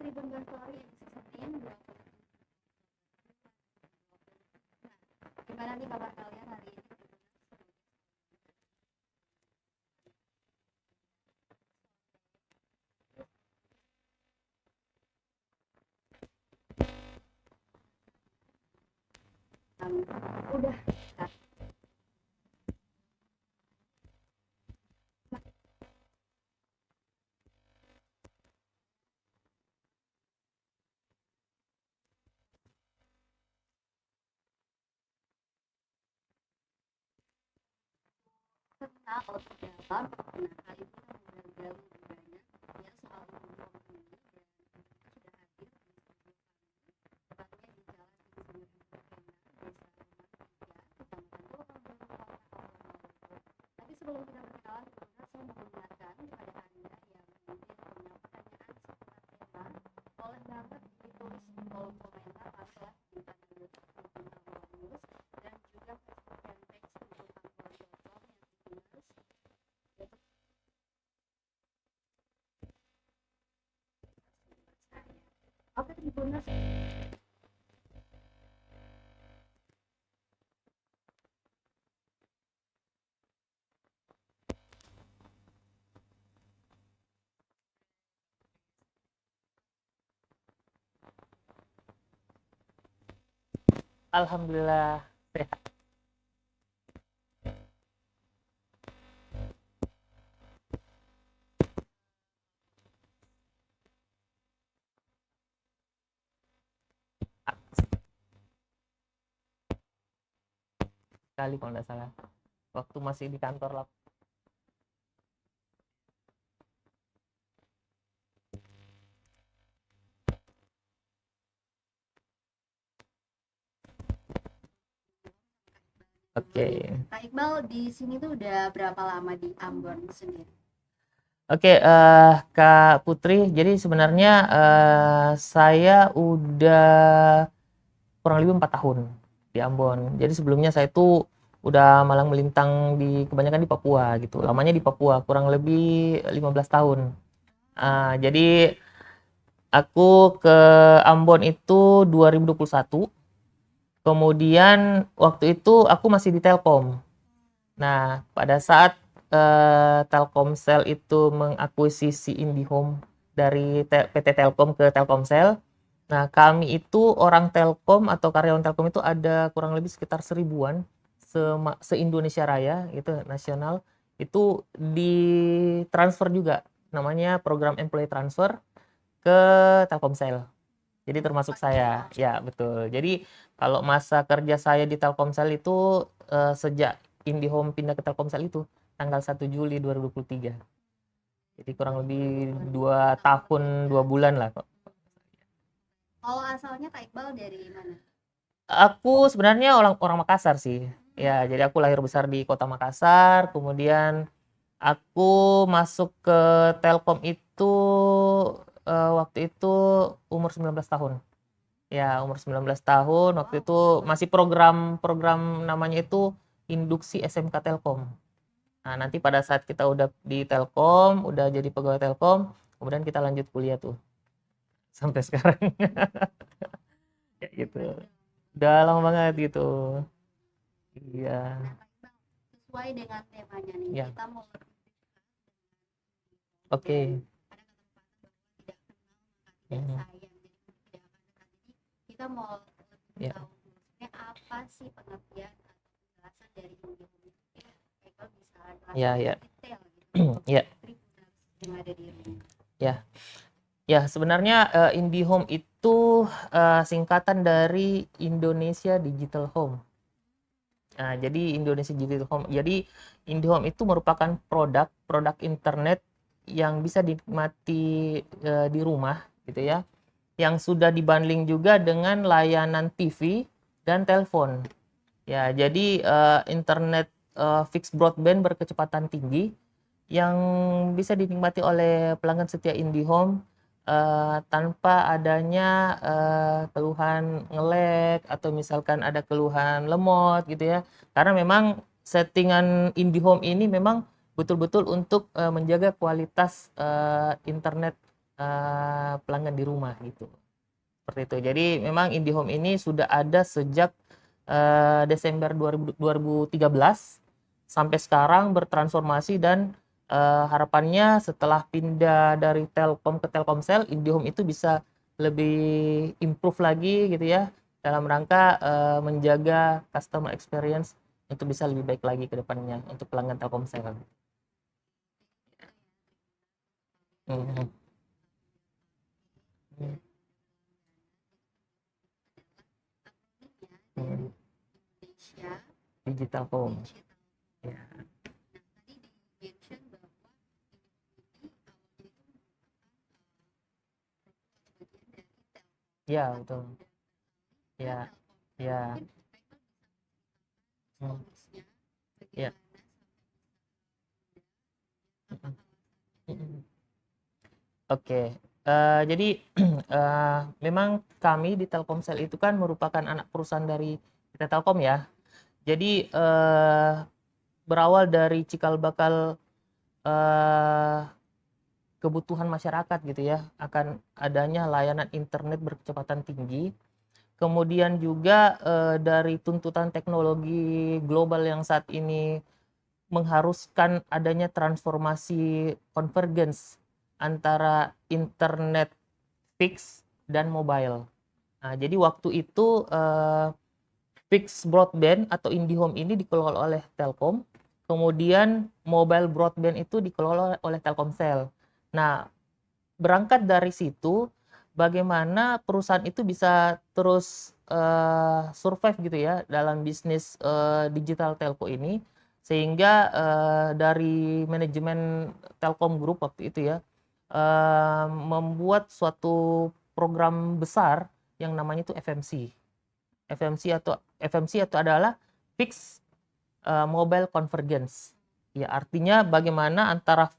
Tribun Virtual edisi Senin 20. Gimana nih kabar kalian hari ini? Udah. Kenal dalam, nah kali ini kita menggali lebih banyak ya soal hubungan ini dan sudah hadir di studio kami, tepatnya di Jalan Insinyur Haji Kena, Desa Rumah 3, Kecamatan Jombang Baru, Kota Ponorogo. Tapi sebelum kita berkenalan, saya mau mengingatkan kepada Anda yang mungkin punya pertanyaan seputar tema, boleh banget ditulis di kolom komentar atau di channel YouTube Tribun Ambulan News dan juga Facebook fanpage Tribun Ambulan.com yang ditulis yaitu saya. Oke Tribuners, Alhamdulillah sehat. Sekali kalau nggak salah. Waktu masih di kantor lah. Oke. Kak Iqbal di sini tuh udah berapa lama di Ambon sendiri? Oke, Kak Putri, jadi sebenarnya saya udah kurang lebih 4 tahun di Ambon. Jadi sebelumnya saya tuh udah malang melintang kebanyakan di Papua gitu. Lamanya di Papua, kurang lebih 15 tahun. Jadi aku ke Ambon itu 2021. Kemudian waktu itu aku masih di Telkom. Nah, pada saat Telkomsel itu mengakuisisi IndiHome dari PT Telkom ke Telkomsel. Nah, kami itu orang Telkom atau karyawan Telkom itu ada kurang lebih sekitar 1000-an se-Indonesia Raya itu nasional. Itu ditransfer juga, namanya program employee transfer ke Telkomsel. Jadi termasuk saya, ya betul. Jadi kalau masa kerja saya di Telkomsel itu sejak IndiHome pindah ke Telkomsel itu tanggal 1 Juli 2023. Jadi kurang lebih 2 tahun 2 bulan lah kok. Kalau asalnya Kak Iqbal dari mana? Aku sebenarnya orang Makassar sih. Ya, jadi aku lahir besar di kota Makassar, kemudian aku masuk ke Telkom itu waktu itu umur 19 tahun. Ya, umur 19 tahun waktu itu masih program namanya itu induksi SMK Telkom. Nah, nanti pada saat kita udah di Telkom, udah jadi pegawai Telkom, kemudian kita lanjut kuliah tuh sampai sekarang. Kayak gitu. Udah lama banget gitu. Iya. Nah, Kak Iqbal, sesuai dengan temanya nih, Ya. kita mau lebih Oke. ada kesempatan bahwa tidak kenal maka tidak sayang, jadi tidak akan dekat. Jadi kita mau lebih Ya. tahu dulu sebenarnya apa sih pengertian atau penjelasan dari IndiHome itu. Kak Iqbal bisa Ya, jelaskan ya. detail gitu untuk Ya. Tribuners yang ada di rumah. Ya. Ya, sebenarnya IndiHome itu singkatan dari Indonesia Digital Home. Nah, jadi Indonesia Digital Home. Jadi IndiHome itu merupakan produk internet yang bisa dinikmati di rumah gitu ya. Yang sudah dibundling juga dengan layanan TV dan telepon. Ya, jadi internet fixed broadband berkecepatan tinggi yang bisa dinikmati oleh pelanggan setia IndiHome tanpa adanya keluhan nge-lag atau misalkan ada keluhan lemot gitu ya. Karena memang settingan IndiHome ini memang betul-betul untuk menjaga kualitas internet pelanggan di rumah gitu. Seperti itu. Jadi memang IndiHome ini sudah ada sejak Desember 2013 sampai sekarang bertransformasi dan harapannya setelah pindah dari Telkom ke Telkomsel, IndiHome itu bisa lebih improve lagi gitu ya dalam rangka menjaga customer experience untuk bisa lebih baik lagi ke depannya untuk pelanggan Telkomsel. Mhm. Hmm. Hmm. Indonesia Digital Home. Digital. Ya. Nah, tadi di-mention bahwa ini awalnya itu bagian dari Telkom Ya, atau betul. udah Ya, Telkomsel. ya. Mungkin Michael bisa Hmm. historisnya Ya. bagaimana sampai bisa apa alasannya. Mm-mm. Oke, jadi memang kami di Telkomsel itu kan merupakan anak perusahaan dari PT Telkom ya. Jadi berawal dari cikal bakal eh, kebutuhan masyarakat gitu ya, akan adanya layanan internet berkecepatan tinggi. Kemudian juga dari tuntutan teknologi global yang saat ini mengharuskan adanya transformasi convergence antara internet fix dan mobile. Nah, jadi waktu itu fix broadband atau IndiHome ini dikelola oleh Telkom, kemudian mobile broadband itu dikelola oleh Telkomsel. Nah, berangkat dari situ, bagaimana perusahaan itu bisa terus survive gitu ya dalam bisnis digital telco ini, sehingga dari manajemen Telkom Group waktu itu ya membuat suatu program besar yang namanya itu FMC. FMC atau adalah Fixed Mobile Convergence. Ya, artinya bagaimana antara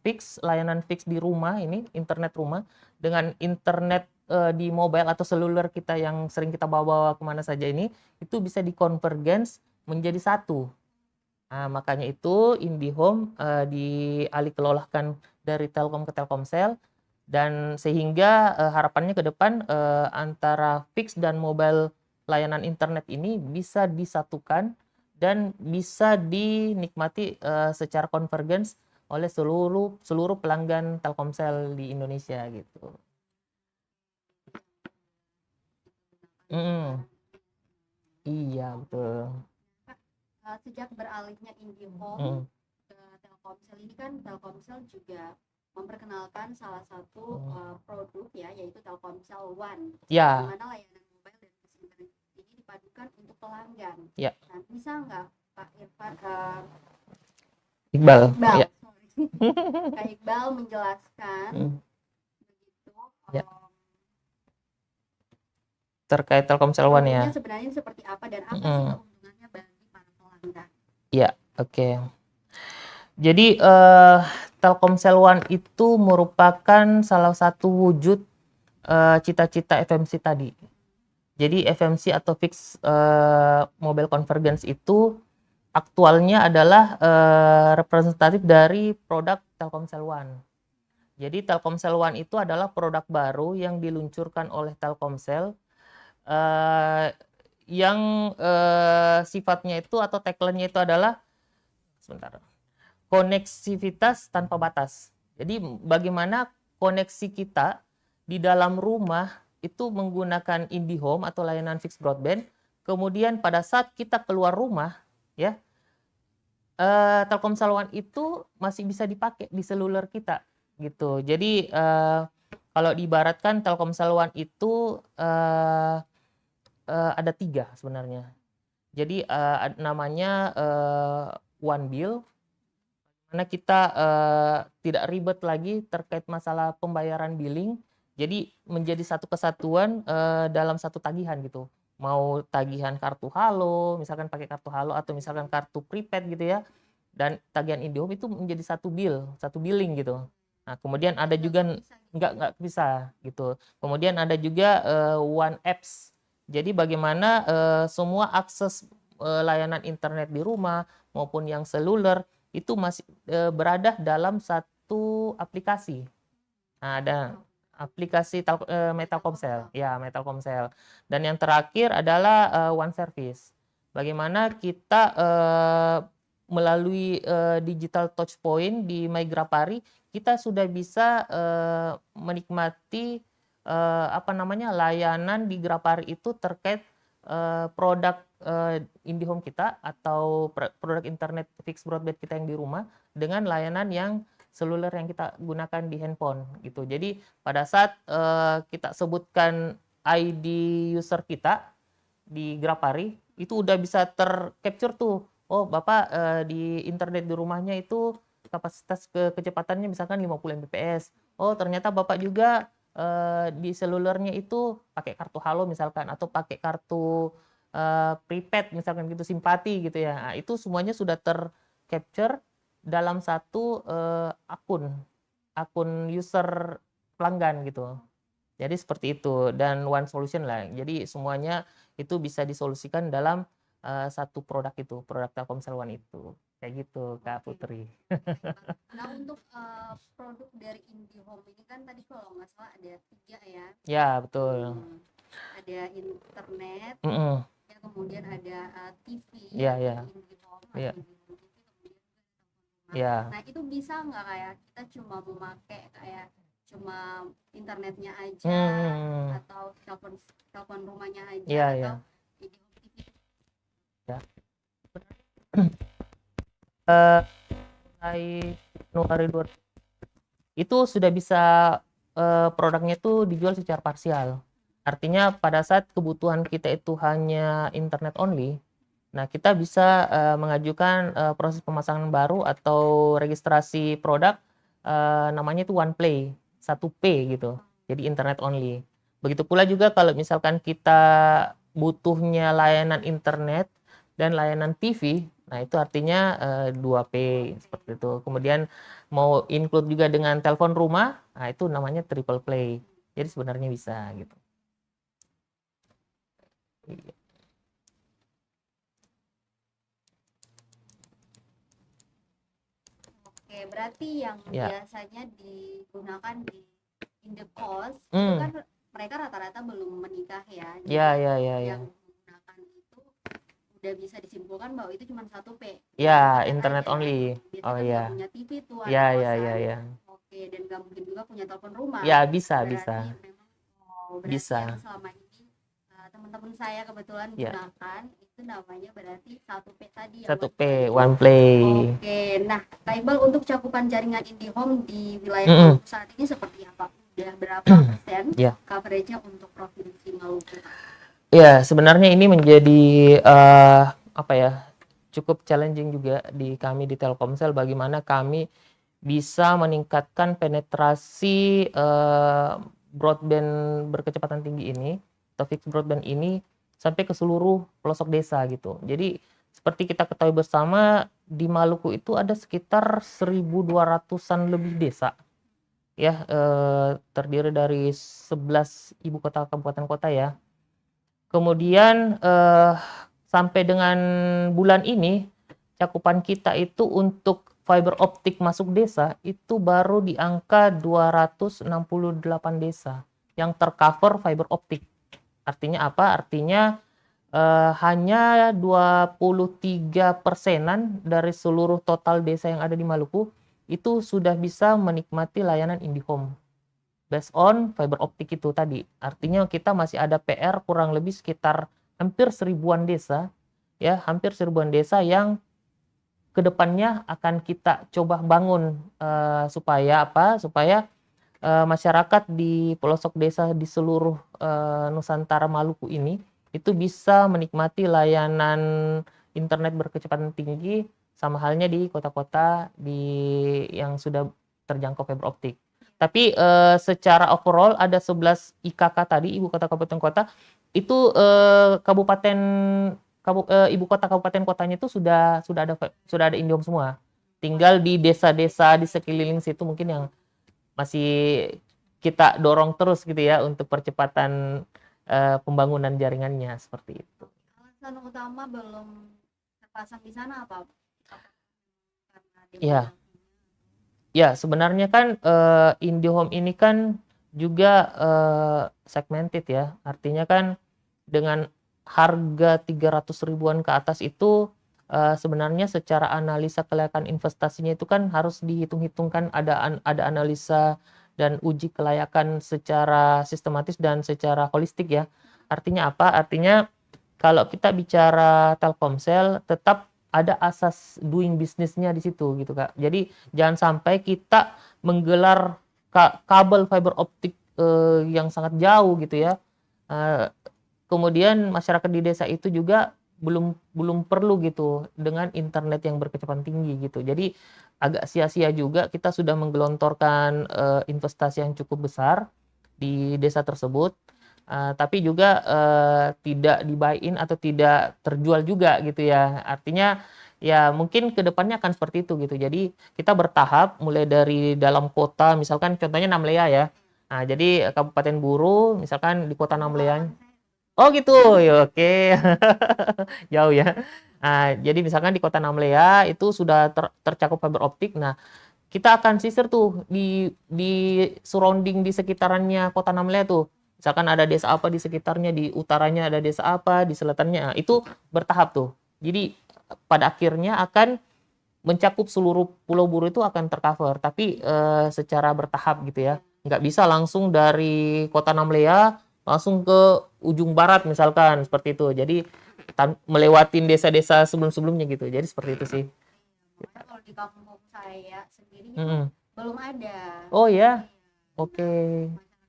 layanan fix di rumah ini, internet rumah, dengan internet di mobile atau seluler kita yang sering kita bawa kemana saja ini, itu bisa dikonvergens menjadi satu. Nah, makanya itu IndiHome dialih kelolahkan dari Telkom ke Telkomsel, dan sehingga harapannya ke depan antara fix dan mobile layanan internet ini bisa disatukan dan bisa dinikmati secara konvergens oleh seluruh seluruh pelanggan Telkomsel di Indonesia gitu. Mm, iya betul. Sejak beralihnya IndiHome Mm, ke Telkomsel ini kan Telkomsel juga memperkenalkan salah satu mm. produk ya, yaitu Telkomsel One, di Ya, mana layanan mobile dan fixed internet ini dipadukan untuk pelanggan. ya. Nah, bisa nggak Pak Irfan, Iqbal. Iqbal, Ya. sorry, Kak Iqbal menjelaskan Mm, begitu ya. Terkait Telkomsel One ya. produknya sebenarnya seperti apa dan apa sih keuntungannya bagi para pelanggan? Ya, oke. Jadi Telkomsel One itu merupakan salah satu wujud cita-cita FMC tadi. Jadi FMC atau Fixed Mobile Convergence itu aktualnya adalah representatif dari produk Telkomsel One. Jadi Telkomsel One itu adalah produk baru yang diluncurkan oleh Telkomsel yang sifatnya itu atau tagline-nya itu adalah sebentar. Koneksivitas tanpa batas. Jadi bagaimana koneksi kita di dalam rumah itu menggunakan IndiHome atau layanan fixed broadband. Kemudian pada saat kita keluar rumah, ya Telkomsel One itu masih bisa dipakai di seluler kita, gitu. Jadi kalau diibaratkan Telkomsel One itu ada 3 sebenarnya. Jadi namanya One Bill, karena kita tidak ribet lagi terkait masalah pembayaran billing, jadi menjadi satu kesatuan dalam satu tagihan gitu. Mau tagihan kartu Halo, misalkan pakai kartu Halo atau misalkan kartu prepaid gitu ya, dan tagihan IndiHome itu menjadi satu bill, satu billing gitu. Nah, kemudian ada juga nggak bisa gitu. Kemudian ada juga One Apps. Jadi bagaimana semua akses layanan internet di rumah maupun yang seluler itu masih berada dalam satu aplikasi. Nah, aplikasi Telkomsel, ya Telkomsel. Dan yang terakhir adalah One Service. Bagaimana kita melalui digital touchpoint di MyGrapari, kita sudah bisa menikmati layanan di Grapari itu terkait produk IndiHome kita atau produk internet fixed broadband kita yang di rumah dengan layanan yang seluler yang kita gunakan di handphone gitu. Jadi pada saat kita sebutkan ID user kita di Grapari itu udah bisa tercapture tuh. Oh, Bapak di internet di rumahnya itu kapasitas kecepatannya misalkan 50 Mbps. Oh, ternyata Bapak juga di selulernya itu pakai kartu Halo misalkan atau pakai kartu prepaid misalkan gitu, simpati gitu ya. Nah, itu semuanya sudah tercapture dalam satu akun user pelanggan gitu. Jadi seperti itu dan one solution lah. Jadi semuanya itu bisa disolusikan dalam satu produk itu, produk Telkomsel One itu. Kayak gitu, Kak Putri. Nah, untuk produk dari IndiHome ini kan tadi kalau nggak salah ada 3 ya. Ya, betul. Ada internet, Mm-mm. ya, kemudian ada TV, Ya, ya. IndiHome, Ya. IndiHome TV, kemudian juga Ya. Nah, itu bisa nggak kayak kita cuma memakai kayak cuma internetnya aja atau telepon rumahnya aja Ya, atau ya. IndiHome TV? Ya. Mulai Januari 2000 itu sudah bisa produknya itu dijual secara parsial. Artinya pada saat kebutuhan kita itu hanya internet only, nah kita bisa mengajukan proses pemasangan baru atau registrasi produk namanya itu One Play, 1P gitu. Jadi internet only. Begitu pula juga kalau misalkan kita butuhnya layanan internet dan layanan TV, nah itu artinya 2P seperti itu. Kemudian mau include juga dengan telepon rumah, nah itu namanya triple play. Jadi sebenarnya bisa gitu. Oke, berarti yang Ya. biasanya digunakan di Indekos itu kan mereka rata-rata belum menikah ya. Jadi Ya. yang menggunakan itu udah bisa disimpulkan bahwa itu cuma 1P. Ya, Internet internet aja. only. Biasanya Oh kan ya. nggak punya TV tuh Ya, anak kosan. ya. Oke, dan nggak mungkin juga punya telepon rumah. Ya, bisa. Berarti memang berarti Bisa. yang selama ini teman-teman saya kebetulan Ya. gunakan itu namanya berarti 1P tadi yang 1P, One Play. Oke, nah Kak Iqbal, untuk cakupan jaringan IndiHome di wilayah Maluku saat ini seperti apa? Udah berapa persen coveragenya untuk provinsi Maluku? Ya, sebenarnya ini menjadi cukup challenging juga di kami di Telkomsel, bagaimana kami bisa meningkatkan penetrasi broadband berkecepatan tinggi ini atau fixed broadband ini sampai ke seluruh pelosok desa gitu. Jadi seperti kita ketahui bersama, di Maluku itu ada sekitar 1.200-an lebih desa ya, terdiri dari 11 ibu kota kabupaten kota ya. Kemudian sampai dengan bulan ini cakupan kita itu untuk fiber optik masuk desa itu baru di angka 268 desa yang tercover fiber optik. Artinya apa? Artinya hanya 23%-an dari seluruh total desa yang ada di Maluku itu sudah bisa menikmati layanan IndiHome based on fiber optik itu tadi. Artinya kita masih ada PR kurang lebih sekitar hampir 1.000-an desa ya, hampir 1.000-an desa yang kedepannya akan kita coba bangun supaya masyarakat di pelosok desa di seluruh Nusantara Maluku ini itu bisa menikmati layanan internet berkecepatan tinggi sama halnya di kota-kota yang sudah terjangkau fiber optik. Tapi secara overall ada 11 IKK tadi, ibu kota kabupaten kota, itu ibu kota kabupaten kotanya itu sudah ada IndiHome semua. Tinggal di desa-desa di sekeliling situ mungkin yang masih kita dorong terus gitu ya untuk percepatan pembangunan jaringannya seperti itu. Alasan utama belum terpasang di sana apa? Ya, sebenarnya kan IndiHome ini kan juga segmented ya. Artinya kan dengan harga 300 ribuan ke atas itu sebenarnya secara analisa kelayakan investasinya itu kan harus dihitung-hitungkan, ada analisa dan uji kelayakan secara sistematis dan secara holistik ya. Artinya apa? Artinya kalau kita bicara Telkomsel tetap ada asas doing business-nya di situ gitu Kak. Jadi jangan sampai kita menggelar kabel fiber optik yang sangat jauh gitu ya. Eh, Kemudian masyarakat di desa itu juga belum perlu gitu dengan internet yang berkecepatan tinggi gitu. Jadi agak sia-sia juga kita sudah menggelontorkan investasi yang cukup besar di desa tersebut, tapi juga tidak di-buy-in atau tidak terjual juga gitu ya. Artinya ya mungkin ke depannya akan seperti itu gitu. Jadi kita bertahap mulai dari dalam kota, misalkan contohnya Namlea ya. Nah, jadi Kabupaten Buru misalkan di kota Namlea. Oh gitu, ya oke. Jauh ya. Nah, jadi misalkan di kota Namlea itu sudah tercakup fiber optik. Nah, kita akan sisir tuh di surrounding di sekitarannya kota Namlea tuh. Misalkan ada desa apa di sekitarnya, di utaranya ada desa apa, di selatannya. Nah, itu bertahap tuh. Jadi pada akhirnya akan mencakup seluruh Pulau Buru itu akan tercover, tapi secara bertahap gitu ya. Nggak bisa langsung dari kota Namlea langsung ke ujung barat misalkan seperti itu. Jadi melewatin desa-desa sebelum-sebelumnya gitu. Jadi seperti itu sih. Makanya kalau di kampung saya sendiri itu Mm-mm. belum ada. Oh ya, Iya. oke. Masyarakat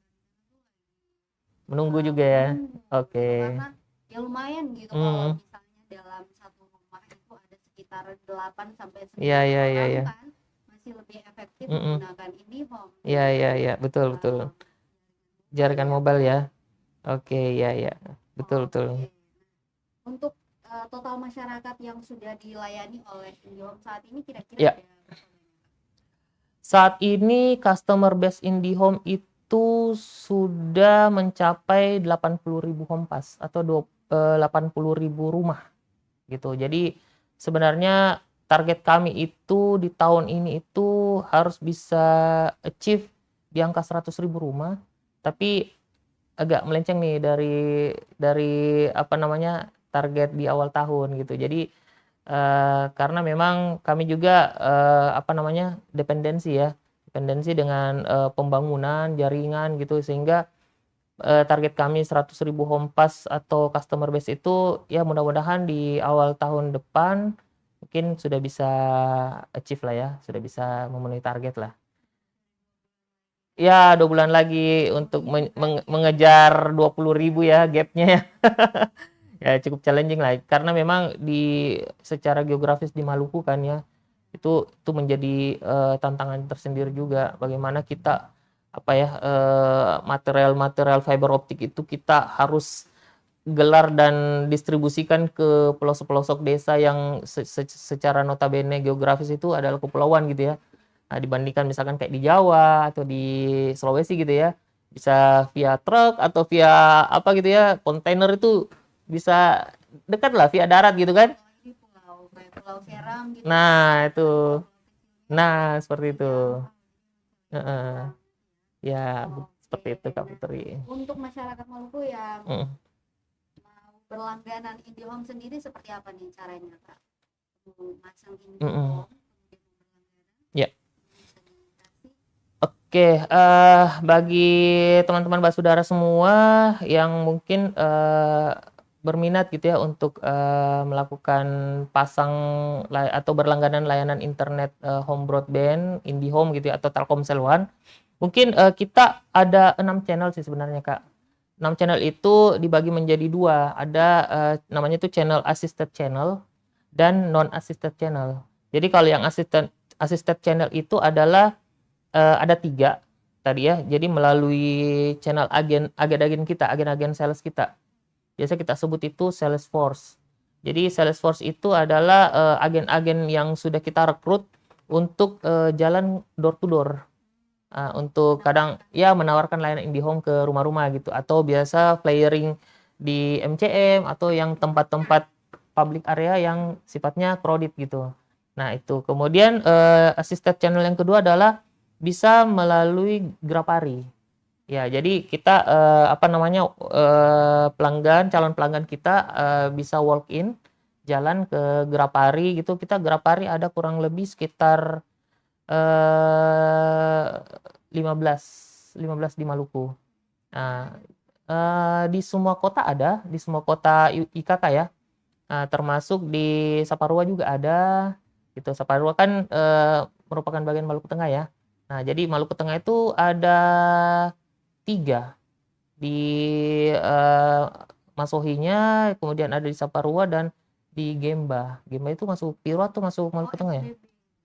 Menunggu juga ya. Oke. gitu, karena ya lumayan gitu kalau Mm. misalnya dalam satu rumah itu ada sekitar 8 sampai Iya, 9 iya, iya, orang iya. kan masih lebih efektif Mm-mm. menggunakan IndiHome Iya, iya, iya. Betul, betul. Jaringan mobile ya. Oke, iya, iya. Betul, betul. Oke. Untuk total masyarakat yang sudah dilayani oleh IndiHome saat ini kira-kira Ya. ada berapa banyak? Saat ini customer base IndiHome itu sudah mencapai 80.000 home pass atau 80.000 rumah gitu. Jadi sebenarnya target kami itu di tahun ini itu harus bisa achieve di angka 100.000 rumah, tapi agak melenceng nih dari apa namanya target di awal tahun gitu. Jadi karena memang kami juga apa namanya dependensi dengan pembangunan jaringan gitu sehingga target kami 100.000 home pass atau customer base itu ya mudah-mudahan di awal tahun depan mungkin sudah bisa achieve lah ya, sudah bisa memenuhi target lah. Ya, 2 bulan lagi untuk mengejar 20.000 ya gapnya ya. Ya cukup challenging lah karena memang secara geografis di Maluku kan ya itu menjadi tantangan tersendiri juga bagaimana kita apa ya material-material fiber optik itu kita harus gelar dan distribusikan ke pelosok-pelosok desa yang secara notabene geografis itu adalah kepulauan gitu ya. Nah, dibandingkan misalkan kayak di Jawa atau di Sulawesi gitu ya, bisa via truk atau via apa gitu ya, kontainer itu bisa dekat lah via darat gitu kan. Apalagi pulau kayak Pulau Seram gitu Nah, itu. pulau kecil Nah, seperti itu. gampang Heeh. Ya, seperti itu Kak Nah, Putri. untuk masyarakat Maluku yang Mm. mau berlangganan IndiHome sendiri seperti apa nih caranya Kak? Masang Mm-mm. IndiHome kemudian berlangganan Ya. bisa dikasih. Oke, bagi teman-teman basudara semua yang mungkin berminat gitu ya untuk melakukan pasang atau berlangganan layanan internet home broadband IndiHome gitu ya atau Telkomsel One, mungkin kita ada 6 channel sih sebenarnya Kak. 6 channel itu dibagi menjadi 2. Ada namanya itu channel assisted channel dan non assisted channel. Jadi kalau yang assisted channel itu adalah ada 3 tadi ya. Jadi melalui channel agen-agen kita, agen-agen sales kita. Biasa kita sebut itu sales force. Jadi sales force itu adalah agen-agen yang sudah kita rekrut untuk jalan door to door. Untuk kadang ya menawarkan layanan IndiHome ke rumah-rumah gitu atau biasa flyering di MCM atau yang tempat-tempat public area yang sifatnya crowded gitu. Nah, itu. Kemudian assisted channel yang kedua adalah bisa melalui Grapari. Ya, jadi kita apa namanya calon pelanggan kita bisa walk in, jalan ke Grapari gitu. Kita Grapari ada kurang lebih sekitar 15 15 di Maluku. Nah, di semua kota ada, di semua kota IKK ya. Nah, termasuk di Saparua juga ada gitu. Saparua kan merupakan bagian Maluku Tengah ya. Nah, jadi Maluku Tengah itu ada 3 di eh, Masohinya, kemudian ada di Saparua dan di Gemba. Gemba itu masuk Piro atau masuk Maluku Tengah ya?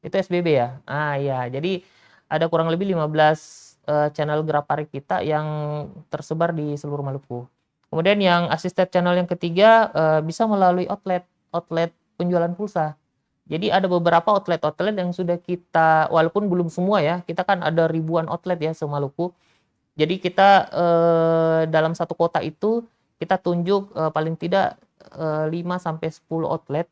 Itu SBB ya? Ah ya, jadi ada kurang lebih 15 channel Grapari kita yang tersebar di seluruh Maluku. Kemudian yang assisted channel yang ketiga bisa melalui outlet penjualan pulsa. Jadi ada beberapa outlet-outlet yang sudah kita, walaupun belum semua ya, kita kan ada ribuan outlet ya se-Maluku. Jadi kita dalam satu kota itu kita tunjuk paling tidak 5 sampai 10 outlet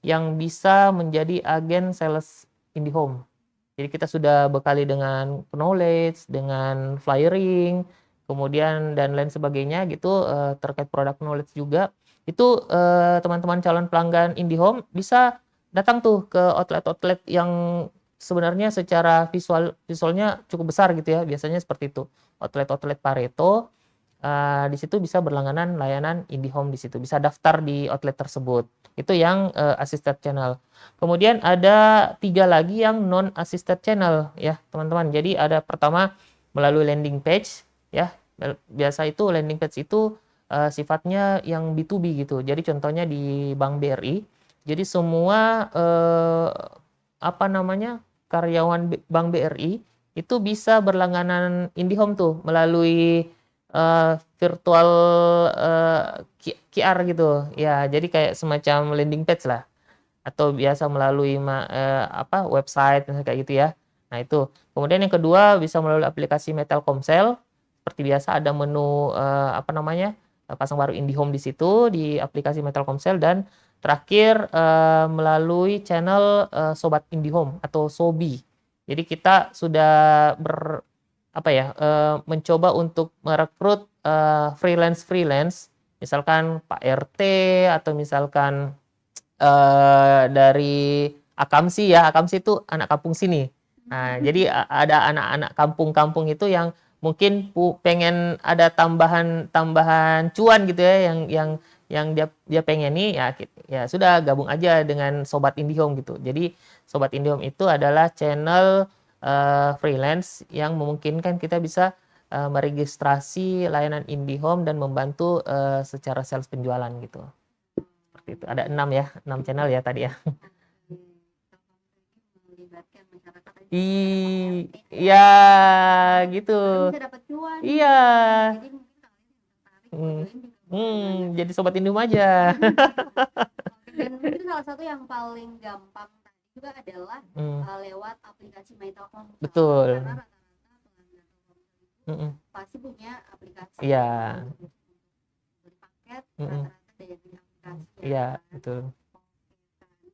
yang bisa menjadi agen sales IndiHome. Jadi kita sudah bekali dengan knowledge, dengan flyering, kemudian dan lain sebagainya gitu terkait produk knowledge juga. Itu teman-teman calon pelanggan IndiHome bisa datang tuh ke outlet-outlet yang sebenarnya secara visualnya cukup besar gitu ya. Biasanya seperti itu. Outlet-outlet Pareto di situ bisa berlangganan layanan IndiHome di situ. Bisa daftar di outlet tersebut. Itu yang assisted channel. Kemudian ada 3 lagi yang non assisted channel ya, teman-teman. Jadi ada pertama melalui landing page ya. Biasa itu landing page itu sifatnya yang B2B gitu. Jadi contohnya di Bank BRI. Jadi semua apa namanya? Karyawan Bank BRI itu bisa berlangganan IndiHome tuh melalui virtual QR gitu. Ya, jadi kayak semacam landing page lah atau biasa melalui website misalnya kayak gitu ya. Nah, itu. Kemudian yang kedua bisa melalui aplikasi Telkomsel. Seperti biasa ada menu pasang baru IndiHome di situ di aplikasi Telkomsel dan terakhir melalui channel Sobat IndiHome atau Sobi. Jadi kita sudah mencoba untuk merekrut freelance misalkan Pak RT atau misalkan dari Akamsi ya. Akamsi itu anak kampung sini. Nah, jadi ada anak-anak kampung-kampung itu yang mungkin pengen ada tambahan cuan gitu ya yang dia pengen nih ya sudah gabung aja dengan Sobat IndiHome gitu. Jadi Sobat IndiHome itu adalah channel freelance yang memungkinkan kita bisa meregistrasi layanan IndiHome dan membantu secara sales penjualan gitu. Seperti itu. Ada 6 channel ya tadi ya. Melibatkan masyarakat aja. Iya, gitu. Bisa dapat cuan. Iya. Jadi mungkin kalian yang tertarik Jadi Sobat Indihome aja. Dan mungkin salah satu yang paling gampang juga adalah lewat aplikasi MyTelkomsel. Betul. Karena rata-rata pelanggan Telkomsel itu pasti punya aplikasi. Iya. Beli paket rata-rata dari aplikasi. Iya, betul.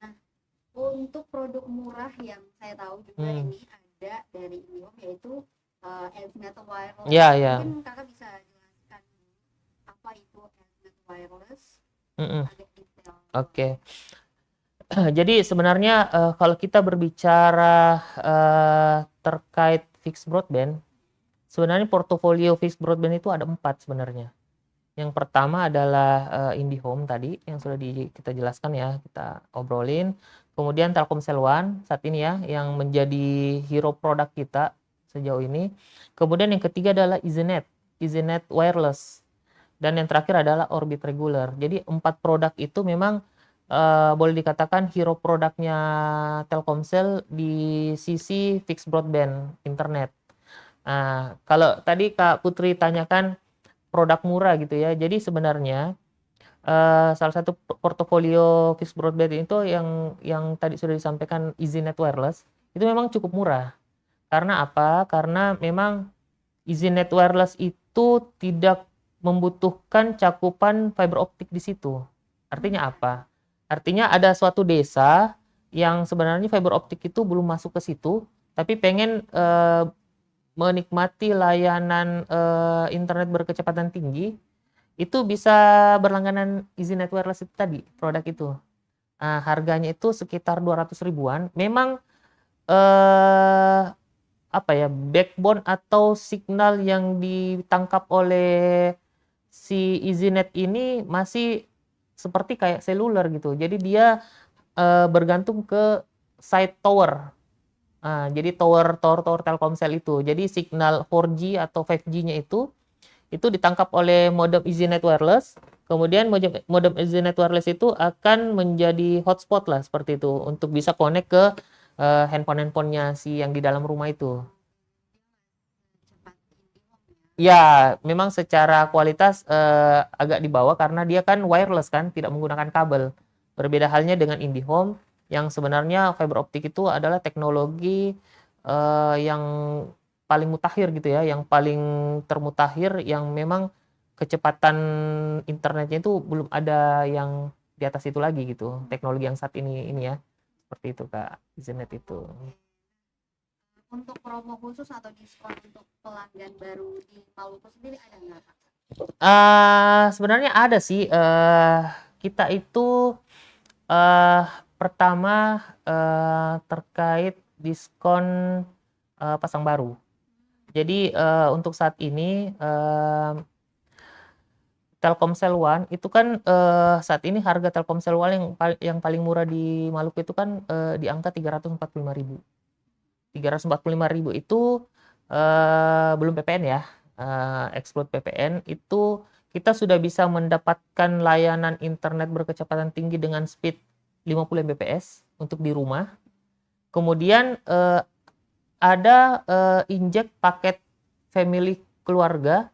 Nah, untuk produk murah yang saya tahu juga ini ada dari IndiHome yaitu Xnet Wireless. Iya. Mungkin kakak bisa jelaskan apa itu Xnet Wireless? Agak detail. Oke. Jadi sebenarnya kalau kita berbicara terkait fixed broadband, sebenarnya portofolio fixed broadband itu ada 4 sebenarnya. Yang pertama adalah IndiHome tadi yang sudah kita jelaskan ya, kita obrolin. Kemudian Telkomsel One saat ini ya yang menjadi hero produk kita sejauh ini. Kemudian yang ketiga adalah EasyNet Wireless. Dan yang terakhir adalah Orbit Regular. Jadi 4 produk itu memang boleh dikatakan hero produknya Telkomsel di sisi fixed broadband internet. Nah, kalau tadi Kak Putri tanyakan produk murah gitu ya. Jadi sebenarnya salah satu portofolio fixed broadband itu yang tadi sudah disampaikan EasyNet Wireless itu memang cukup murah. Karena apa? Karena memang EasyNet Wireless itu tidak membutuhkan cakupan fiber optik di situ. Artinya apa? Artinya ada suatu desa yang sebenarnya fiber optik itu belum masuk ke situ, tapi pengen menikmati layanan internet berkecepatan tinggi, itu bisa berlangganan EasyNet Wireless itu tadi, produk itu. Harganya itu sekitar 200 ribuan. Memang apa ya, backbone atau signal yang ditangkap oleh si EasyNet ini masih seperti kayak seluler gitu. Jadi dia bergantung ke site tower. Jadi tower Telkomsel itu. Jadi signal 4G atau 5G-nya itu ditangkap oleh modem EasyNet Wireless. Kemudian modem EasyNet Wireless itu akan menjadi hotspot lah seperti itu untuk bisa connect ke handphone-handphonenya si yang di dalam rumah itu. cepat IndiHome ya. Ya, memang secara kualitas agak di bawah karena dia kan wireless kan, tidak menggunakan kabel. Berbeda halnya dengan IndiHome yang sebenarnya fiber optik itu adalah teknologi yang paling mutakhir gitu ya, yang paling termutakhir yang memang kecepatan internetnya itu belum ada yang di atas itu lagi gitu. Teknologi yang saat ini ya. Seperti itu Kak, EasyNet itu. Untuk promo khusus atau diskon untuk pelanggan baru di Maluku sendiri ada nggak Pak? Sebenarnya ada sih. Kita itu pertama terkait diskon pasang baru. Jadi untuk saat ini Telkomsel One itu kan saat ini harga Telkomsel One yang paling murah di Maluku itu kan di angka 345.000. 345.000 itu belum PPN ya. Exclude PPN itu kita sudah bisa mendapatkan layanan internet berkecepatan tinggi dengan speed 50 Mbps untuk di rumah. Kemudian ada injek paket family keluarga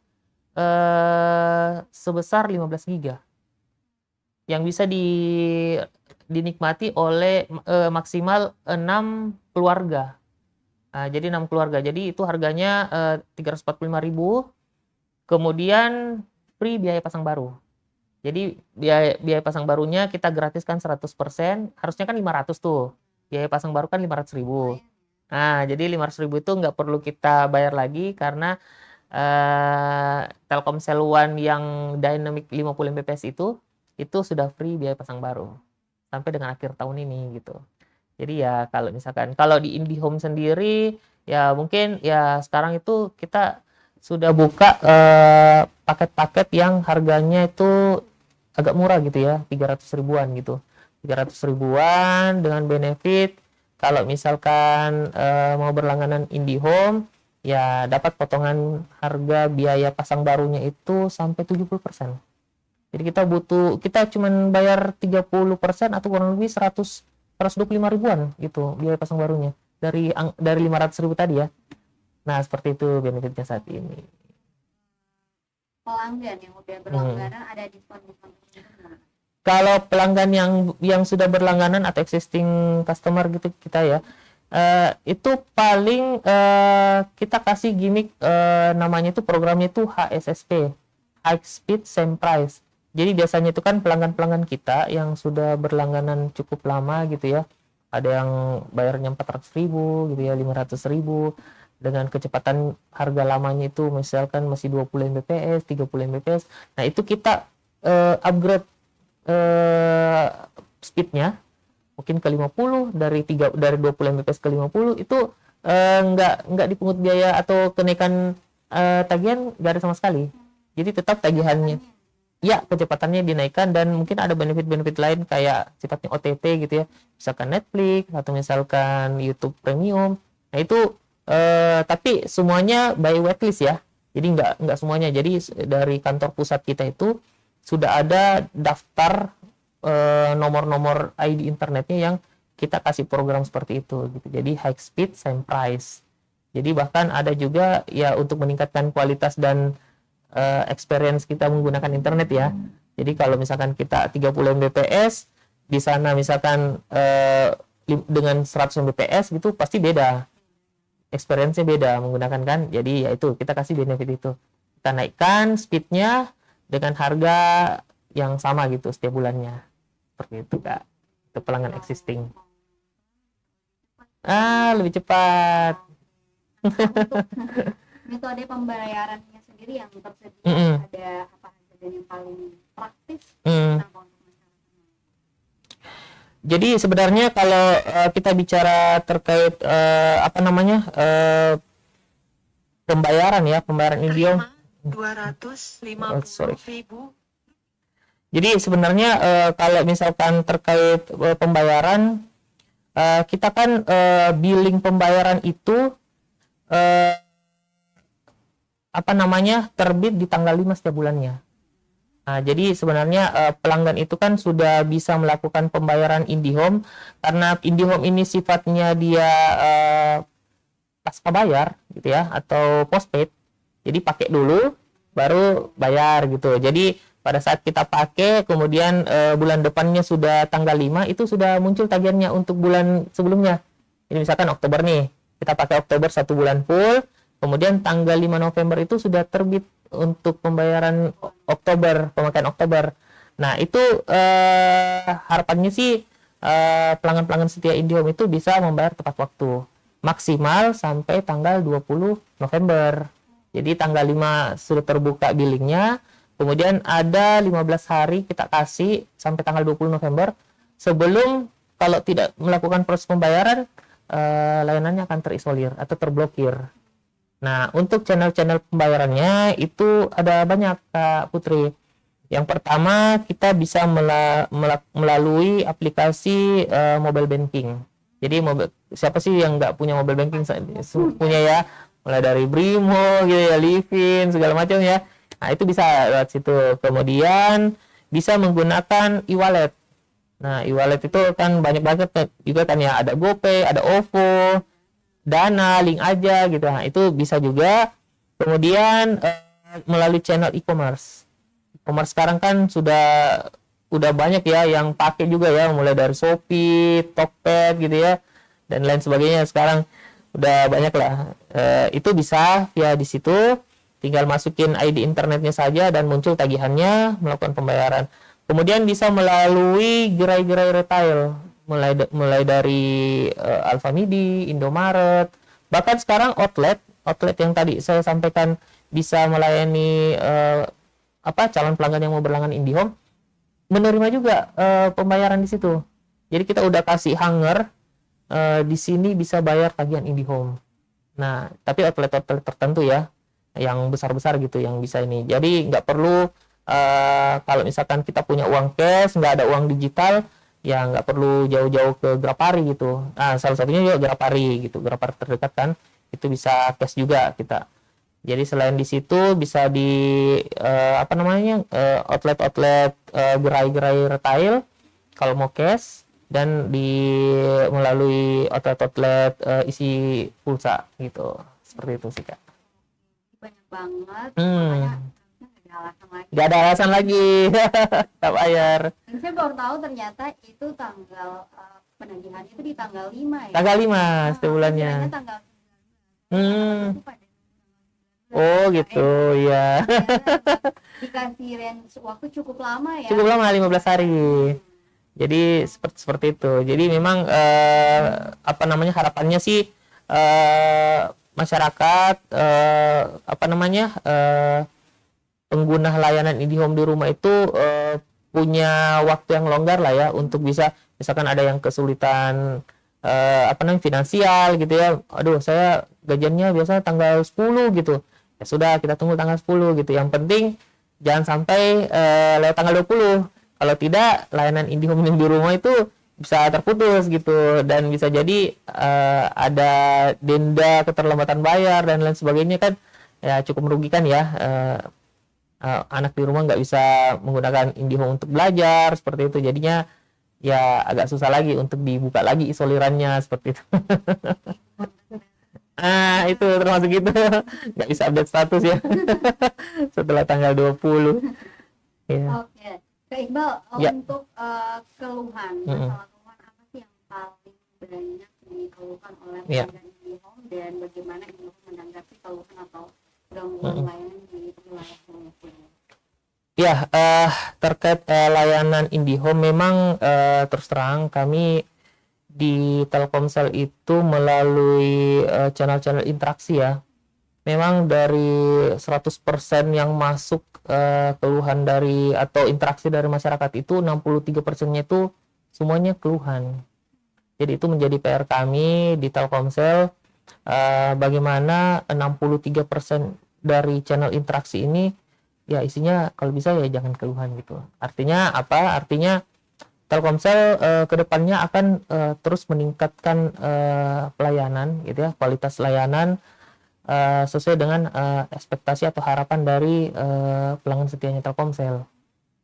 sebesar 15 GB yang bisa dinikmati oleh maksimal 6 keluarga. Jadi 6 keluarga. Jadi itu harganya 345.000. Kemudian free biaya pasang baru. Jadi biaya pasang barunya kita gratiskan 100%, harusnya kan 500 tuh. Biaya pasang baru kan 500.000. Jadi 500.000 itu nggak perlu kita bayar lagi karena Telkomsel One yang dynamic 50 Mbps itu sudah free biaya pasang baru sampai dengan akhir tahun ini gitu. Jadi ya kalau di IndiHome sendiri ya mungkin ya sekarang itu kita sudah buka paket-paket yang harganya itu agak murah gitu ya, 300 ribuan gitu. 300 ribuan dengan benefit kalau misalkan mau berlangganan IndiHome ya dapat potongan harga biaya pasang barunya itu sampai 70%. Jadi kita cuman bayar 30% atau kurang lebih 125 ribuan gitu biaya pasang barunya dari 500.000 tadi ya. Nah, seperti itu benefitnya saat ini. Pelanggan yang udah berlangganan ada diskon-diskon tertentu nggak? Kalau pelanggan yang sudah berlangganan atau existing customer gitu kita ya, itu paling kita kasih gimmick namanya itu programnya itu HSSP, High Speed Same Price. Jadi biasanya itu kan pelanggan-pelanggan kita yang sudah berlangganan cukup lama gitu ya, ada yang bayarnya 400.000 gitu ya, 500.000 dengan kecepatan harga lamanya itu misalkan masih 20 Mbps, 30 Mbps. Nah itu kita upgrade speednya mungkin ke 50 dari 20 Mbps ke 50 itu nggak dipungut biaya atau kenaikan tagihan nggak ada sama sekali. Jadi tetap tagihannya ya kecepatannya dinaikkan dan mungkin ada benefit-benefit lain kayak sifatnya OTT gitu ya, misalkan Netflix atau misalkan YouTube Premium. Nah itu tapi semuanya by waitlist ya, jadi nggak semuanya. Jadi dari kantor pusat kita itu sudah ada daftar nomor-nomor ID internetnya yang kita kasih program seperti itu gitu. Jadi high speed same price. Jadi bahkan ada juga ya untuk meningkatkan kualitas dan experience kita menggunakan internet ya. Jadi kalau misalkan kita 30 Mbps di sana misalkan dengan 100 Mbps gitu pasti beda. Experience-nya beda menggunakan kan. Jadi ya itu kita kasih benefit itu. Kita naikkan speed-nya dengan harga yang sama gitu setiap bulannya. Seperti itu Kak. Itu pelanggan existing. Lebih cepat. Nah, untuk metode pembayarannya sendiri yang tersedia Mm-mm. ada apa aja dan yang paling praktis Mm. kenapa untuk masyarakat? Jadi sebenarnya kalau kita bicara terkait apa namanya pembayaran idiom, sorry. 250.000. Jadi sebenarnya kalau misalkan terkait pembayaran, kita kan billing pembayaran itu eh, apa namanya terbit di tanggal 5 setiap bulannya. Nah, jadi sebenarnya pelanggan itu kan sudah bisa melakukan pembayaran IndiHome karena IndiHome ini sifatnya dia pasca bayar gitu ya atau postpaid. Jadi pakai dulu baru bayar gitu. Jadi pada saat kita pakai kemudian bulan depannya sudah tanggal 5 itu sudah muncul tagihannya untuk bulan sebelumnya. Jadi misalkan Oktober nih, kita pakai Oktober 1 bulan full, kemudian tanggal 5 November itu sudah terbit untuk pembayaran Oktober, pemakaian Oktober. Nah, itu harapannya sih pelanggan-pelanggan setia IndiHome itu bisa membayar tepat waktu. Maksimal sampai tanggal 20 November. Jadi tanggal 5 sudah terbuka billingnya, kemudian ada 15 hari kita kasih sampai tanggal 20 November. Sebelum kalau tidak melakukan proses pembayaran, layanannya akan terisolir atau terblokir. Nah, untuk channel-channel pembayarannya itu ada banyak, Kak Putri. Yang pertama, kita bisa melalui aplikasi mobile banking. Jadi siapa sih yang nggak punya mobile banking? Punya ya, mulai dari Brimo, gitu ya, Livin, segala macam ya. Nah, itu bisa lewat situ. Kemudian bisa menggunakan e-wallet. Nah, e-wallet itu kan banyak banget juga kan ya, ada GoPay, ada OVO, Dana, link aja gitu. Nah, itu bisa juga. Kemudian melalui channel e-commerce. E-commerce sekarang kan udah banyak ya yang pakai juga ya, mulai dari Shopee, Tokped gitu ya, dan lain sebagainya. Sekarang udah banyak lah. Itu bisa via di situ, tinggal masukin ID internetnya saja dan muncul tagihannya, melakukan pembayaran. Kemudian bisa melalui gerai-gerai retail, mulai dari Alfamidi, Indomaret, bahkan sekarang outlet yang tadi saya sampaikan bisa melayani calon pelanggan yang mau berlangganan IndiHome, menerima juga pembayaran di situ. Jadi kita udah kasih hanger di sini bisa bayar tagihan IndiHome. Nah, tapi outlet-outlet tertentu ya, yang besar-besar gitu yang bisa ini. Jadi nggak perlu kalau misalkan kita punya uang cash, nggak ada uang digital, ya nggak perlu jauh-jauh ke Grapari gitu. Nah, salah satunya juga Grapari gitu, Grapari terdekat kan, itu bisa cash juga kita. Jadi selain di situ bisa di outlet-outlet gerai-gerai retail kalau mau cash, dan melalui outlet-outlet isi pulsa gitu. Seperti itu sih, Kak. Banyak banget, makanya Gak ada alasan lagi. Tak bayar. Dan saya baru tahu ternyata itu tanggal penagihannya itu di tanggal 5 ya. Tanggal 5 setiap bulannya. Tanggal Oh gitu ya. Dikasih range waktu cukup lama ya. Cukup lama, 15 hari. Jadi seperti itu. Jadi memang harapannya sih masyarakat pengguna layanan IndiHome di rumah itu punya waktu yang longgar lah ya untuk bisa, misalkan ada yang kesulitan finansial gitu ya. Aduh, saya gajiannya biasa tanggal 10 gitu. Ya sudah, kita tunggu tanggal 10 gitu. Yang penting jangan sampai lewat tanggal 20. Kalau tidak, layanan IndiHome yang di rumah itu bisa terputus gitu, dan bisa jadi ada denda keterlambatan bayar dan lain sebagainya kan, ya cukup merugikan ya. Anak di rumah nggak bisa menggunakan IndiHome untuk belajar seperti itu, jadinya ya agak susah lagi untuk dibuka lagi isolirannya seperti itu. Itu termasuk itu, nggak bisa update status ya setelah tanggal 20 ya. Oke, Kak Iqbal, Ya. untuk keluhan, masalah keluhan apa sih yang paling banyak dikeluhkan oleh pelanggan IndiHome, dan bagaimana IndiHome menanggapi keluhan atau gangguan layanan di wilayah Bengkulu? Ya, terkait layanan IndiHome memang terus terang kami di Telkomsel itu melalui channel-channel interaksi ya. Memang dari 100% yang masuk keluhan dari atau interaksi dari masyarakat itu 63%-nya itu semuanya keluhan. Jadi itu menjadi PR kami di Telkomsel, bagaimana 63% dari channel interaksi ini ya isinya kalau bisa ya jangan keluhan gitu. Artinya apa? Artinya Telkomsel kedepannya akan terus meningkatkan pelayanan gitu ya, kualitas layanan sesuai dengan ekspektasi atau harapan dari pelanggan setianya Telkomsel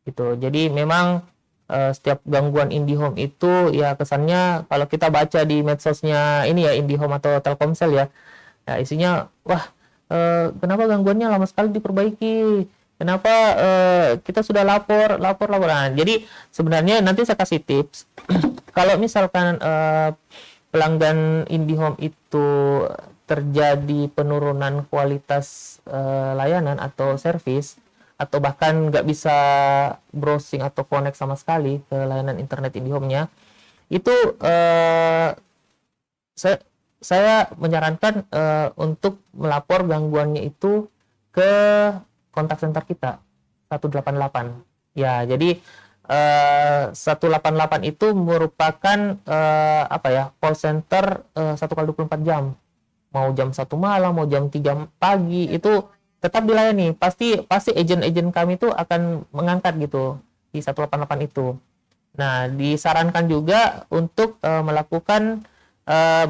gitu. Jadi memang setiap gangguan IndiHome itu ya kesannya kalau kita baca di medsosnya ini ya IndiHome atau Telkomsel ya, ya isinya wah kenapa gangguannya lama sekali diperbaiki, kenapa kita sudah lapor. Nah, jadi sebenarnya nanti saya kasih tips kalau misalkan pelanggan IndiHome itu terjadi penurunan kualitas layanan atau servis, atau bahkan nggak bisa browsing atau connect sama sekali ke layanan internet IndiHome-nya, itu saya menyarankan untuk melapor gangguannya itu ke kontak center kita 188. Ya, jadi 188 itu merupakan apa ya, call center 1 kali 24 jam. Mau jam 1 malam, mau jam 3 pagi itu tetap dilayani. Pasti agen-agen kami itu akan mengangkat gitu di 188 itu. Nah, disarankan juga untuk melakukan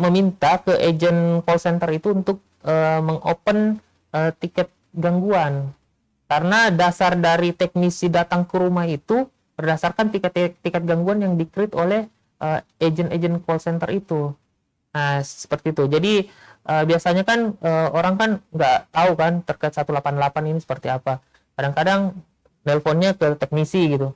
meminta ke agen call center itu untuk mengopen tiket gangguan. Karena dasar dari teknisi datang ke rumah itu berdasarkan tiket gangguan yang di-create oleh agen-agen call center itu. Nah, seperti itu. Jadi biasanya kan orang kan nggak tahu kan terkait 188 ini seperti apa. Kadang-kadang nelponnya ke teknisi gitu.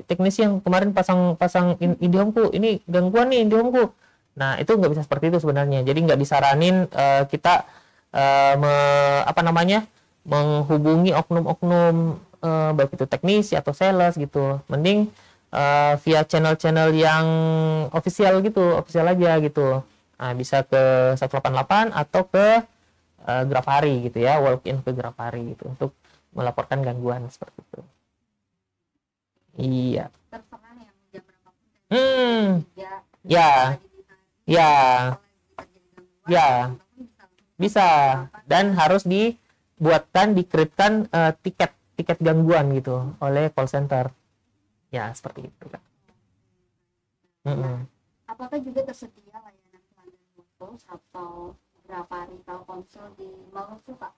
Teknisi yang kemarin pasang IndiHome-ku, ini gangguan nih IndiHome-ku. Nah, itu nggak bisa seperti itu sebenarnya. Jadi nggak disaranin kita menghubungi oknum-oknum baik itu teknisi atau sales gitu. Mending via channel-channel yang official aja gitu. Nah, bisa ke 188 atau ke Grafari gitu ya, walk in ke Grafari gitu untuk melaporkan gangguan seperti itu. Iya. Terserah yang jam berapapun. Ya. Bisa. Dan harus di-create-kan tiket gangguan gitu oleh call center. Ya, seperti itu kan. Apakah juga tersedia layanan pelanggan khusus atau Grafari Telkomsel di mall itu, Pak?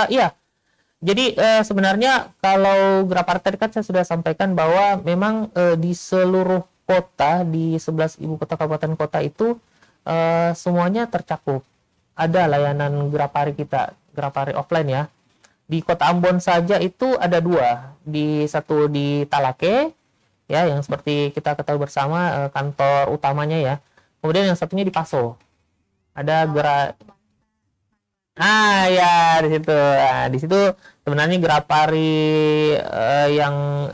Iya. Jadi sebenarnya kalau Grafari tadi kan saya sudah sampaikan bahwa memang di seluruh kota, di 11 ibu kota kabupaten kota itu semuanya tercakup. Ada layanan Grafari kita, Grafari offline ya. Di Kota Ambon saja itu ada 2. Satu di Talake ya, yang seperti kita ketahui bersama kantor utamanya ya. Kemudian yang satunya di Paso. Ada ya di situ. Nah, di situ sebenarnya Grafari yang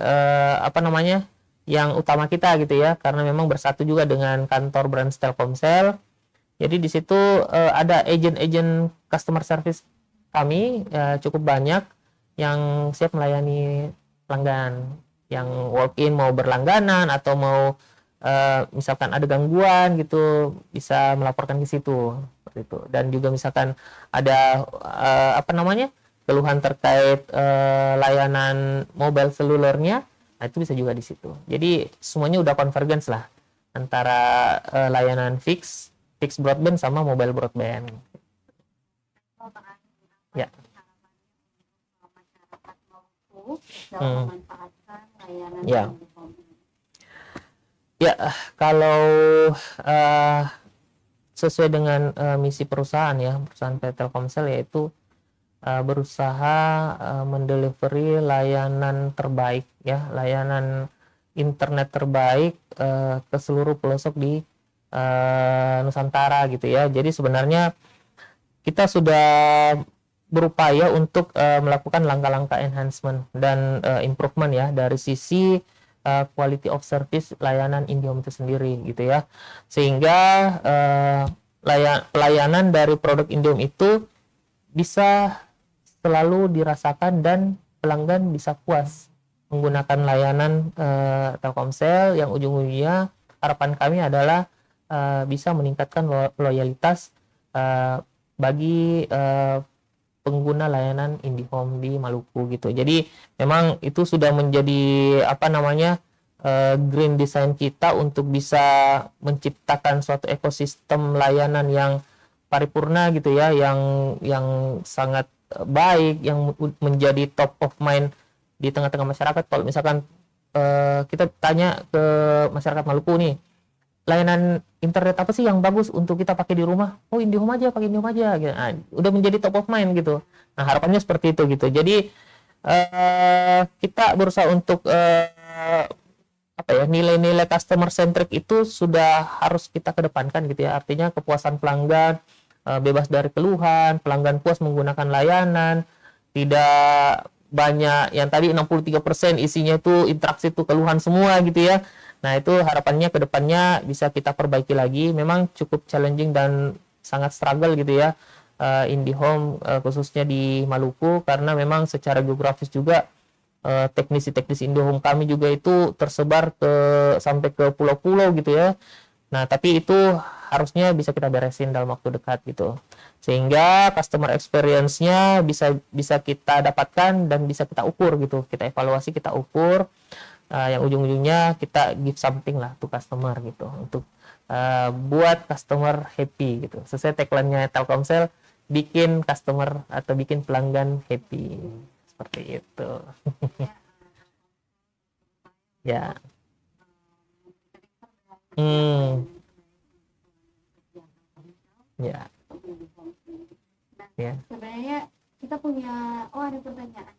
utama kita gitu ya, karena memang bersatu juga dengan kantor branch Telkomsel. Jadi di situ ada agen-agen customer service kami cukup banyak yang siap melayani pelanggan yang walk-in mau berlangganan atau mau misalkan ada gangguan gitu, bisa melaporkan ke situ seperti itu. Dan juga misalkan ada keluhan terkait layanan mobile selulernya, nah itu bisa juga di situ. Jadi semuanya udah convergence lah antara layanan fix broadband sama mobile broadband. Ya. Masyarakat mampu dalam memanfaatkan layanan IndiHome. Ya, kalau sesuai dengan misi perusahaan PT Telkomsel yaitu berusaha mendelivery layanan terbaik ya, layanan internet terbaik ke seluruh pelosok di Nusantara gitu ya. Jadi sebenarnya kita sudah berupaya untuk melakukan langkah-langkah enhancement dan improvement ya dari sisi quality of service layanan IndiHome itu sendiri gitu ya. Sehingga pelayanan dari produk IndiHome itu bisa selalu dirasakan dan pelanggan bisa puas menggunakan layanan Telkomsel, yang ujung-ujungnya harapan kami adalah bisa meningkatkan loyalitas bagi pengguna layanan IndiHome di Maluku gitu. Jadi memang itu sudah menjadi green design kita untuk bisa menciptakan suatu ekosistem layanan yang paripurna gitu ya, yang sangat baik, yang menjadi top of mind di tengah-tengah masyarakat. Kalau misalkan kita tanya ke masyarakat Maluku nih, layanan internet apa sih yang bagus untuk kita pakai di rumah? Oh, IndiHome aja, pakai IndiHome aja gitu. Nah, udah menjadi top of mind gitu. Nah, harapannya seperti itu gitu. Jadi kita berusaha untuk nilai-nilai customer centric itu sudah harus kita kedepankan gitu ya. Artinya kepuasan pelanggan, bebas dari keluhan, pelanggan puas menggunakan layanan, tidak banyak yang tadi 63% isinya itu interaksi itu keluhan semua gitu ya. Nah, itu harapannya ke depannya bisa kita perbaiki lagi. Memang cukup challenging dan sangat struggle gitu ya, IndiHome khususnya di Maluku, karena memang secara geografis juga teknisi-teknisi IndiHome kami juga itu tersebar sampai ke pulau-pulau gitu ya. Nah, tapi itu harusnya bisa kita beresin dalam waktu dekat gitu. Sehingga customer experience-nya bisa kita dapatkan dan bisa kita ukur gitu. Kita evaluasi, kita ukur, yang ujung-ujungnya kita give something lah to customer gitu, untuk buat customer happy gitu. Sesuai tagline-nya Telkomsel, bikin customer atau bikin pelanggan happy. Seperti itu. Ya. Ya. Ya. Sebenarnya kita punya, ada pertanyaan.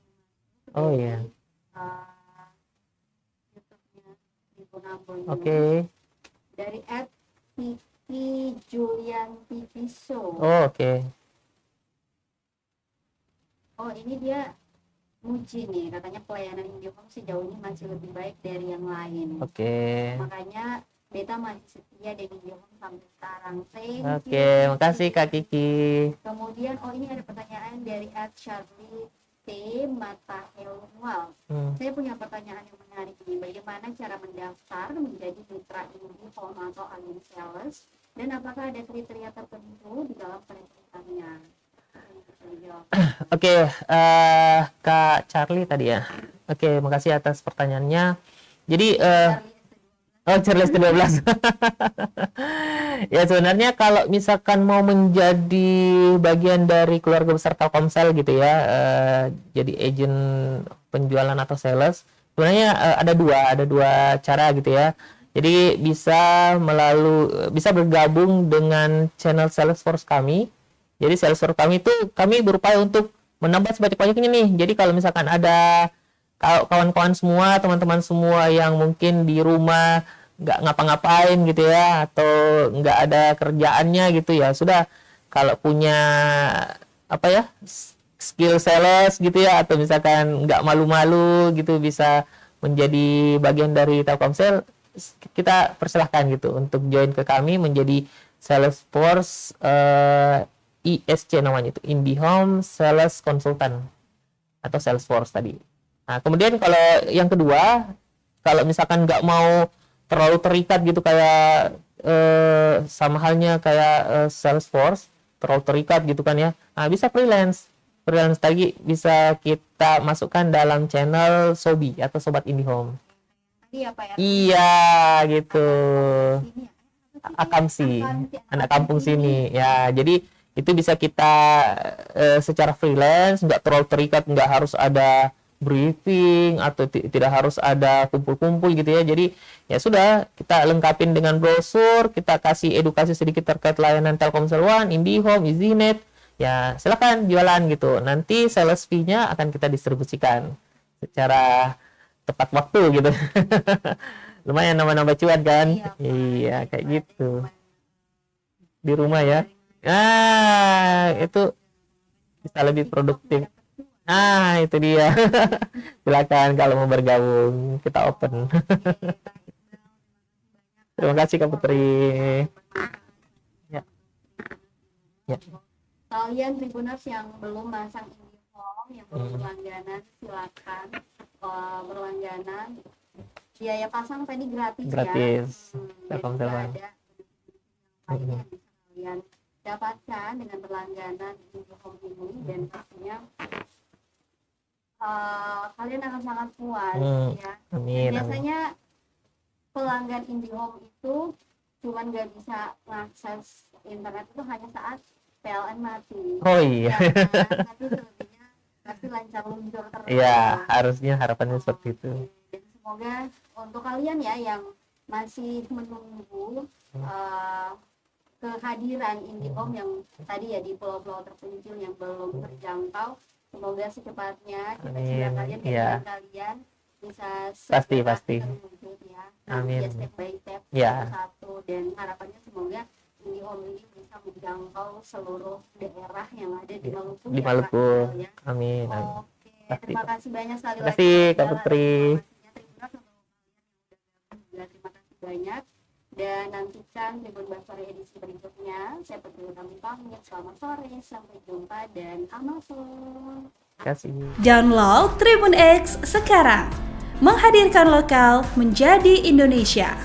Oh ya. YouTube-nya di Punambon. Oke. Dari @Kiki Julianti Piso. Oh, oke. Oh, ini dia muji nih, katanya pelayanan IndiHome sejauh ini masih lebih baik dari yang lain. Oke. Makanya Beta masih setia di IndiHome sampai sekarang. Oke, makasih Kak Kiki. Kemudian, ini ada pertanyaan dari @Charlie T. Matahelunwal. Saya punya pertanyaan yang menarik nih. Bagaimana cara mendaftar menjadi mitra IndiHome atau agen sales? Dan apakah ada kriteria tertentu di dalam perekrutannya? Oke, Kak Charlie tadi ya. Oke, makasih atas pertanyaannya. Jadi Charles ke-12. Ya, sebenarnya kalau misalkan mau menjadi bagian dari keluarga besar Telkomsel gitu ya, jadi agent penjualan atau sales, sebenarnya ada dua cara gitu ya. Jadi bisa bergabung dengan channel Salesforce kami. Jadi Salesforce kami itu kami berupaya untuk menambah sebanyak-banyaknya nih. Jadi kalau misalkan ada kawan-kawan semua, teman-teman semua yang mungkin di rumah nggak ngapa-ngapain gitu ya, atau nggak ada kerjaannya gitu ya, sudah kalau punya skill sales gitu ya, atau misalkan nggak malu-malu gitu bisa menjadi bagian dari Telkomsel, kita persilahkan gitu untuk join ke kami menjadi Salesforce ISC namanya, itu IndiHome Sales Consultant atau Salesforce tadi. Nah, kemudian kalau yang kedua, kalau misalkan nggak mau terlalu terikat gitu kayak sama halnya kayak Salesforce, terlalu terikat gitu kan ya. Nah, bisa freelance tadi bisa kita masukkan dalam channel Sobi atau Sobat IndiHome. Iya, Pak ya. Iya, gitu. Akamsi, anak kampung sini. Ya, jadi itu bisa kita secara freelance, nggak terlalu terikat, nggak harus ada briefing atau tidak harus ada kumpul-kumpul gitu ya. Jadi ya sudah, kita lengkapin dengan brosur, kita kasih edukasi sedikit terkait layanan Telkomsel One, IndiHome, EasyNet. Ya silakan jualan gitu. Nanti sales fee-nya akan kita distribusikan secara tepat waktu gitu. Lumayan nambah-nambah cuan kan? Iya, kayak gitu. Di rumah ya. Nah, itu bisa lebih produktif. Nah, itu dia. Silakan kalau mau bergabung, kita open. Oke, baik Bang. Terima kasih Kak Putri. Ya, ya. Kalian Tribuners yang belum masang IndiHome, yang belum Hmm. berlangganan, silakan berlangganan. Biaya pasang tadi gratis, ya. Gratis. Dan juga Telepon-telepon. ada lainnya yang bisa kalian dapatkan dengan berlangganan IndiHome ini, dan pastinya kalian akan sangat puas, ya. Dan Amin. Amin. biasanya pelanggan IndiHome itu cuman nggak bisa mengakses internet itu hanya saat PLN mati. Oh iya. Ya kan? Tapi selebihnya pasti lancar luncur terus. Iya, harusnya harapannya seperti itu. Dan semoga untuk kalian ya yang masih menunggu kehadiran IndiHome yang tadi ya di pulau-pulau terpencil yang belum terjangkau, semoga secepatnya cita-cita Amin. kalian, Iya. keinginan kalian bisa Pasti, segera pasti. terwujud, ya. Amin. Ya, step by step, Iya. satu-satu, dan harapannya semoga IndiHome ini bisa menjangkau seluruh daerah yang ada di Maluku. Di ya, Maluku. Kak Iqbal, ya. Amin. Amin. Oke, Pasti. terima kasih banyak sekali Terima kasih, lagi Kak segala Putri. informasinya. Tribuners, untuk kalian yang udah gabung juga terima kasih banyak, dan nantikan Tribun Basari edisi berikutnya. Saya Putri Utami pamit, selamat sore, sampai jumpa, dan Amazon. Terima kasih. Download Tribun X sekarang. Menghadirkan lokal menjadi Indonesia.